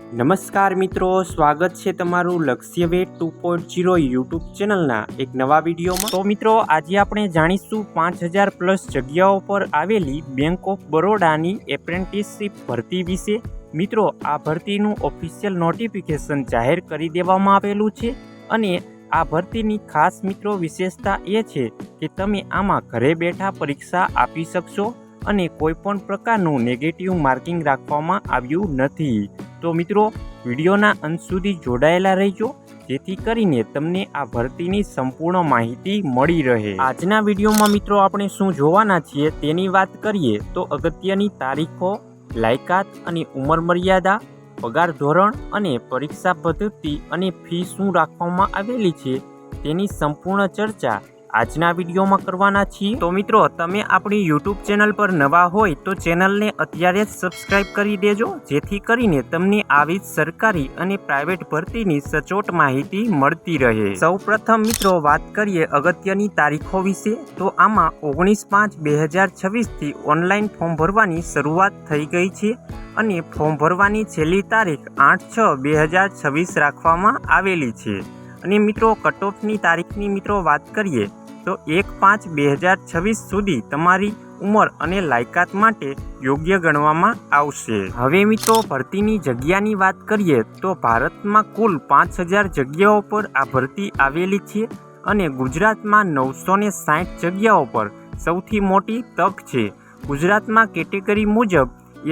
નમસ્કાર મિત્રો, સ્વાગત છે તમારું લક્ષ્ય વેટ 2.0 યુટ્યુબ ચેનલના એક નવા વિડીયોમાં। તો મિત્રો, આજે આપણે જાણીશું 5000 પ્લસ જગ્યાઓ પર આવેલી બેંક ઓફ બરોડાની એપ્રેન્ટિસશીપ ભરતી વિશે। મિત્રો, આ ભરતીનું ઓફિશિયલ નોટિફિકેશન જાહેર કરી દેવામાં આવેલું છે અને આ ભરતીની ખાસ મિત્રો વિશેષતા એ છે કે તમે આમાં ઘરે બેઠા પરીક્ષા આપી શકશો અને કોઈપણ પ્રકારનું નેગેટિવ માર્કિંગ રાખવામાં આવ્યું નથી। તો મિત્રો, વિડીયોના અંત સુધી જોડાયેલા રહેજો જેથી કરીને તમને આ ભરતીની સંપૂર્ણ માહિતી મળી રહે। આજના વિડીયોમાં મિત્રો આપણે શું જોવાના છીએ તેની વાત કરીએ તો અગત્યની તારીખો, લાયકાત અને ઉંમર મર્યાદા, પગાર ધોરણ અને પરીક્ષા પદ્ધતિ અને ફી શું રાખવામાં આવેલી છે તેની સંપૂર્ણ ચર્ચા આજના વિડીયોમાં કરવાના છીએ। તો મિત્રો, તમે આપણી યુટ્યુબ ચેનલ પર નવા હોય તો ચેનલને અત્યારે જ સબસ્ક્રાઇબ કરી દેજો જેથી કરીને તમને આવી જ સરકારી અને પ્રાઇવેટ ભરતીની સચોટ માહિતી મળતી રહે। સૌપ્રથમ મિત્રો વાત કરીએ અગત્યની તારીખો વિશે તો આમાં 19/5/2026 થી ઓનલાઈન ફોર્મ ભરવાની શરૂઆત થઈ ગઈ છે અને ફોર્મ ભરવાની છેલ્લી તારીખ 8/6/2026 રાખવામાં આવેલી છે અને મિત્રો કટ ઓફની તારીખની મિત્રો વાત કરીએ તો 1/5/2026 સુધી તમારી ઉંમર અને લાયકાત માટે યોગ્ય ગણવામાં આવશે। હવે મિત્રો ભરતીની જગ્યાની વાત કરીએ તો ભારતમાં કુલ 5000 જગ્યાઓ પર આ ભરતી આવેલી છે અને ગુજરાતમાં 960 જગ્યાઓ પર સૌથી મોટી તક છે। ગુજરાતમાં કેટેગરી મુજબ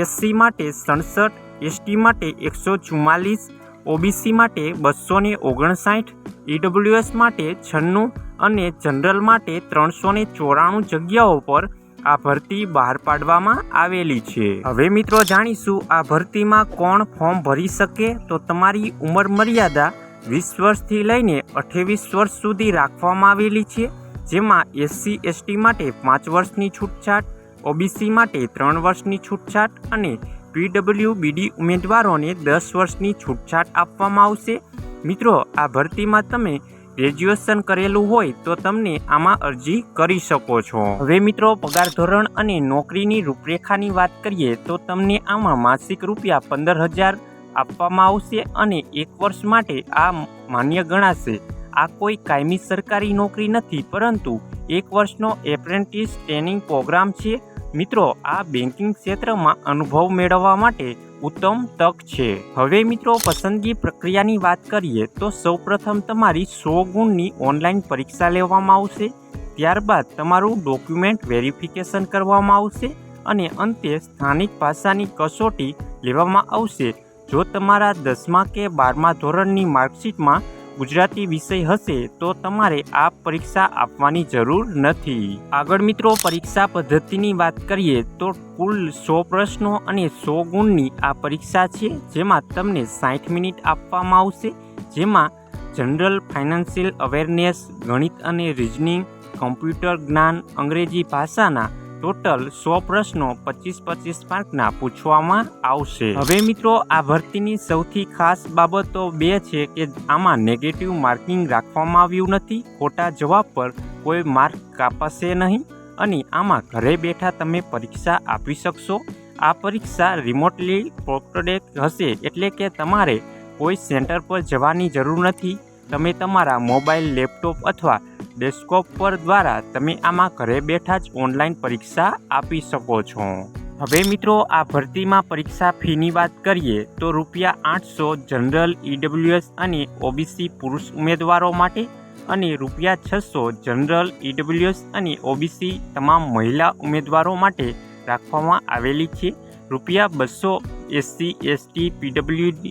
SC માટે 67, ST માટે 144, OBC માટે 259, EWS માટે 96 અને જનરલ માટે 394 જગ્યાઓ પર આ ભરતી બહાર પાડવામાં આવેલી છે। હવે મિત્રો જાણીશું આ ભરતીમાં કોણ ફોર્મ ભરી શકે। તો તમારી ઉંમર મર્યાદા 20 વર્ષથી લઈને 28 વર્ષ સુધી રાખવામાં આવેલી છે, જેમાં SC ST માટે 5 વર્ષની છૂટછાટ, OBC માટે 3 વર્ષની છૂટછાટ અને PWBD ઉમેદવારોને 10 વર્ષની છૂટછાટ આપવામાં આવશે। મિત્રો, આ ભરતીમાં તમે ગ્રેજ્યુએશન કરેલું હોય તો તમને આમાં અરજી કરી શકો છો। હવે મિત્રો પગાર ધોરણ અને નોકરીની રૂપરેખાની વાત કરીએ તો તમને આમાં માસિક રૂપિયા 15000 આપવામાં આવશે અને 1 વર્ષ માટે આ માન્ય ગણાશે। આ કોઈ કાયમી સરકારી નોકરી નથી પરંતુ 1 વર્ષનો એપ્રેન્ટિસ ટ્રેનિંગ પ્રોગ્રામ છે। મિત્રો, આ બેન્કિંગ ક્ષેત્રમાં અનુભવ મેળવવા માટે ઉત્તમ તક છે। હવે મિત્રો પસંદગી પ્રક્રિયાની વાત કરીએ તો સૌપ્રથમ તમારી 100 ગુણની ઓનલાઈન પરીક્ષા લેવામાં આવશે, ત્યારબાદ તમારું ડોક્યુમેન્ટ વેરિફિકેશન કરવામાં આવશે અને અંતે સ્થાનિક ભાષાની કસોટી લેવામાં આવશે। જો તમારા 10મા કે 12મા ધોરણની માર્કશીટમાં ગુજરાતી વિષય હશે તો તમારે આ પરીક્ષા આપવાની જરૂર નથી। આગળ મિત્રો પરીક્ષા પદ્ધતિની વાત કરીએ તો કુલ 100 પ્રશ્નો અને 100 ગુણની આ પરીક્ષા છે, જેમાં તમને 60 મિનિટ આપવામાં આવશે, જેમાં જનરલ, ફાઇનાન્શિયલ અવેરનેસ, ગણિત અને રિઝનિંગ, કમ્પ્યુટર જ્ઞાન, અંગ્રેજી ભાષાના ટોટલ 100 પ્રશ્નો 25-25 માર્કના પૂછવામાં આવશે। હવે મિત્રો આ ભરતીની સૌથી ખાસ બાબતો 2 છે કે આમાં નેગેટિવ માર્કિંગ રાખવામાં આવ્યું નથી, ખોટા જવાબ પર કોઈ માર્ક કાપાશે નહીં અને આમાં ઘરે બેઠા તમે પરીક્ષા આપી શકશો। આ પરીક્ષા રિમોટલી પ્રોક્ટેડ હશે એટલે કે તમારે કોઈ સેન્ટર પર જવાની જરૂર નથી। તમે તમારા મોબાઈલ, લેપટોપ અથવા ડેસ્કટોપ પર દ્વારા તમે આમાં ઘરે બેઠા જ ઓનલાઈન પરીક્ષા આપી શકો છો। હવે મિત્રો આ ભરતીમાં પરીક્ષા ફીની વાત કરીએ તો ₹800 જનરલ, EWS અને OBC પુરુષ ઉમેદવારો માટે અને ₹600 જનરલ, EWS અને OBC તમામ મહિલા ઉમેદવારો માટે રાખવામાં આવેલી છે। ₹200 SC ST PWD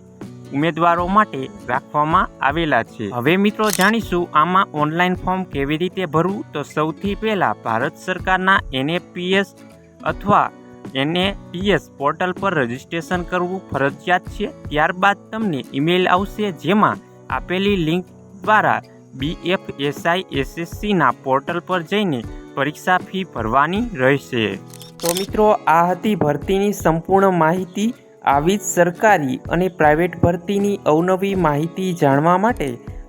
ઉમેદવારો માટે રાખવામાં આવેલા છે। હવે મિત્રો જાણીશું આમાં ઓનલાઈન ફોર્મ કેવી રીતે ભરવું। તો સૌથી પહેલાં ભારત સરકારના NAPS અથવા NATS પોર્ટલ પર રજીસ્ટ્રેશન કરવું ફરજિયાત છે। ત્યારબાદ તમને ઈમેલ આવશે જેમાં આપેલી લિંક દ્વારા BFSI-SSCના પોર્ટલ પર જઈને પરીક્ષા ફી ભરવાની રહેશે। તો મિત્રો આ હતી ભરતીની સંપૂર્ણ માહિતી। આવી જ સરકારી અને પ્રાઇવેટ ભરતીની અવનવી માહિતી જાણવા માટે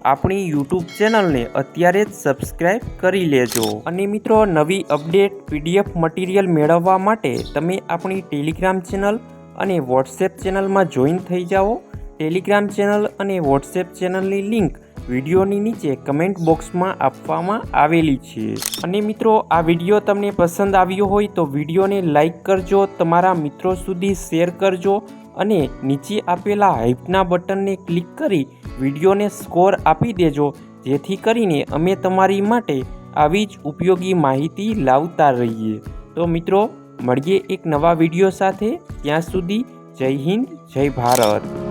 આપણી યુટ્યુબ ચેનલને અત્યારે જ સબસ્ક્રાઇબ કરી લેજો અને મિત્રો નવી અપડેટ PDF મટીરિયલ મેળવવા માટે તમે આપણી ટેલિગ્રામ ચેનલ અને વોટ્સએપ ચેનલમાં જોઈન થઈ જાઓ ટેલિગ્રામ ચેનલ અને વોટ્સએપ ચેનલની લિંક વિડીયોની નીચે કમેન્ટ બોક્સમાં આપવામાં આવેલી છે। અને મિત્રો, આ વિડીયો તમને પસંદ આવ્યો હોય તો વિડીયોને લાઈક કરજો, તમારા મિત્રો સુધી શેર કરજો અને નીચે આપેલા હાઈપના બટનને ક્લિક કરી વિડીયોને સ્કોર આપી દેજો, જેથી કરીને અમે તમારી માટે આવી જ ઉપયોગી માહિતી લાવતા રહીએ। તો મિત્રો, મળીએ એક નવા વિડીયો સાથે। ત્યાં સુધી જય હિન્દ, જય ભારત।